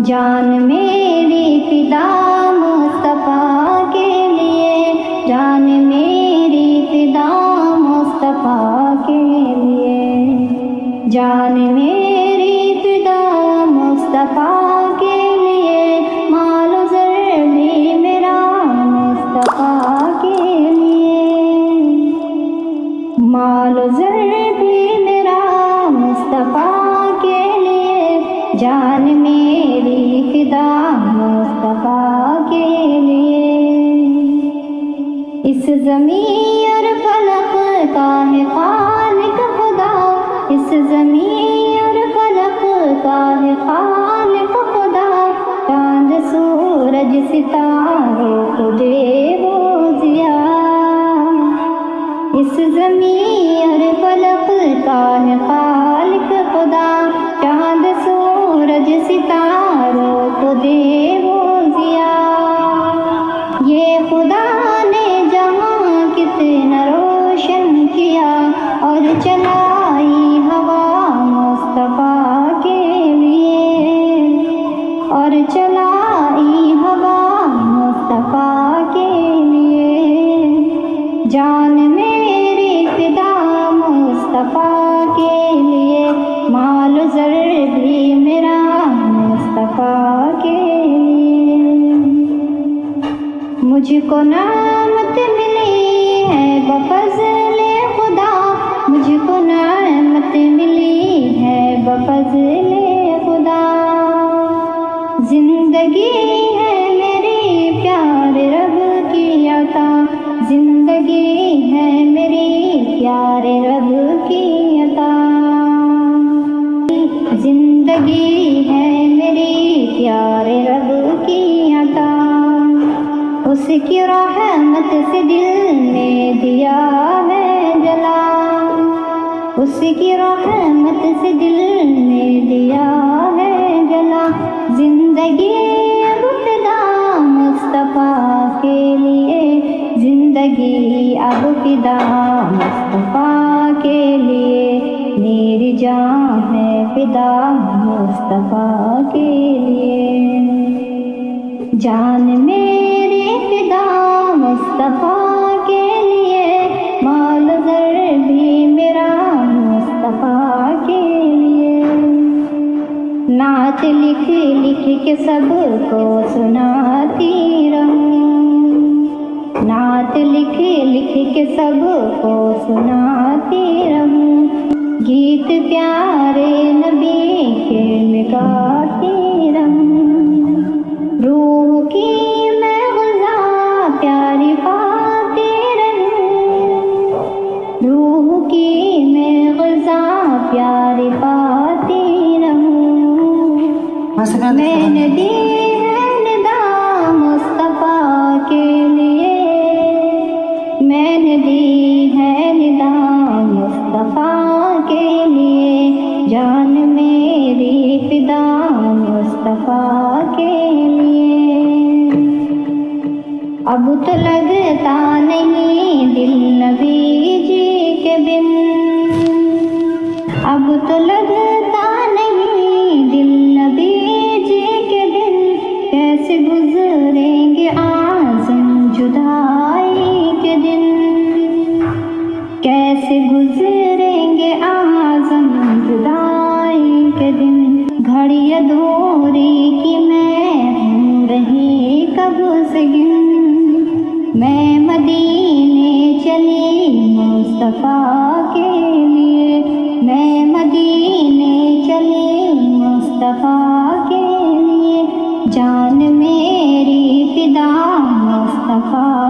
جان میری فدا مصطفیٰ کے لیے، جان میری فدا مصطفیٰ کے لیے، جان میری فدا مصطفیٰ کے لیے، مال و زر بھی میرا مصطفیٰ کے لیے، مال و زر بھی میرا مصطفیٰ کے لیے، جان میری فدا مصطفیٰ کے لیے۔ اس زمین اور فلک کا ہے خالق خدا، اس زمین اور فلک کا ہے خالق خدا، چاند سورج ستاروں کو دے وہ ضیا، اس زمین اور فلک کا ہے خالق خدا، چاند سورج ستاروں کو دے وہ ضیا، یہ خدا نے جہاں کتنا روشن کیا، اور چلائی ہوا مصطفیٰ کے لیے، اور چلائی ہوا مصطفیٰ کے لیے، جان میری فدا مصطفیٰ کے لیے، مال و زر بھی میرا مصطفیٰ کے لیے۔ مجھ کو نعمت ملی ہے بفضل خدا، مجھ کو نعمت ملی ہے بفضل خدا، زندگی ہے میری پیارے رب کی عطا، زندگی ہے میری پیارے رب کی عطا، زندگی ہے میری پیارے رب کی عطا، اس کی رحمت سے دل نے دیا ہے جلا، اس کی رحمت سے دل نے دیا ہے جلا، زندگی اب فدا مصطفیٰ کے لیے، زندگی اب فدا مصطفیٰ کے لیے، میری جان ہے فدا مصطفیٰ کے لیے، جان میری فدا مصطفیٰ کے لیے، مال و زر بھی میرا مصطفیٰ کے لیے، نعت لکھ لکھ کے سب کو سناتی رہوں، نعت لکھ لکھ کے سب کو سناتی رہوں، گیت پیارے نبی کے میں گاتی رہوں، روح کی میں غذا پیاری پاتی رہوں، روح کی میں غذا پیاری پاتی رہوں، میں نے دی ہے ندا مصطفیٰ کے لیے، میں نے دی ہے ندا مصطفیٰ کے لیے، جان میری فدا مصطفیٰ کے لیے، اب تو لگتا نہیں دل نبی جی کے بن، اب تو لگتا نہیں دل نبی جی کے بن، کیسے گزریں گے اعظم جدائی کے دن، کیسے گزریں گے اعظم جدائی کے دن، گھڑی ادھوری کی میں ہوں رہی کب سے گن، میں مدینے چلی مصطفیٰ کے لیے، میں مدینے چلی مصطفیٰ کے لیے، جان میری فدا مصطفیٰ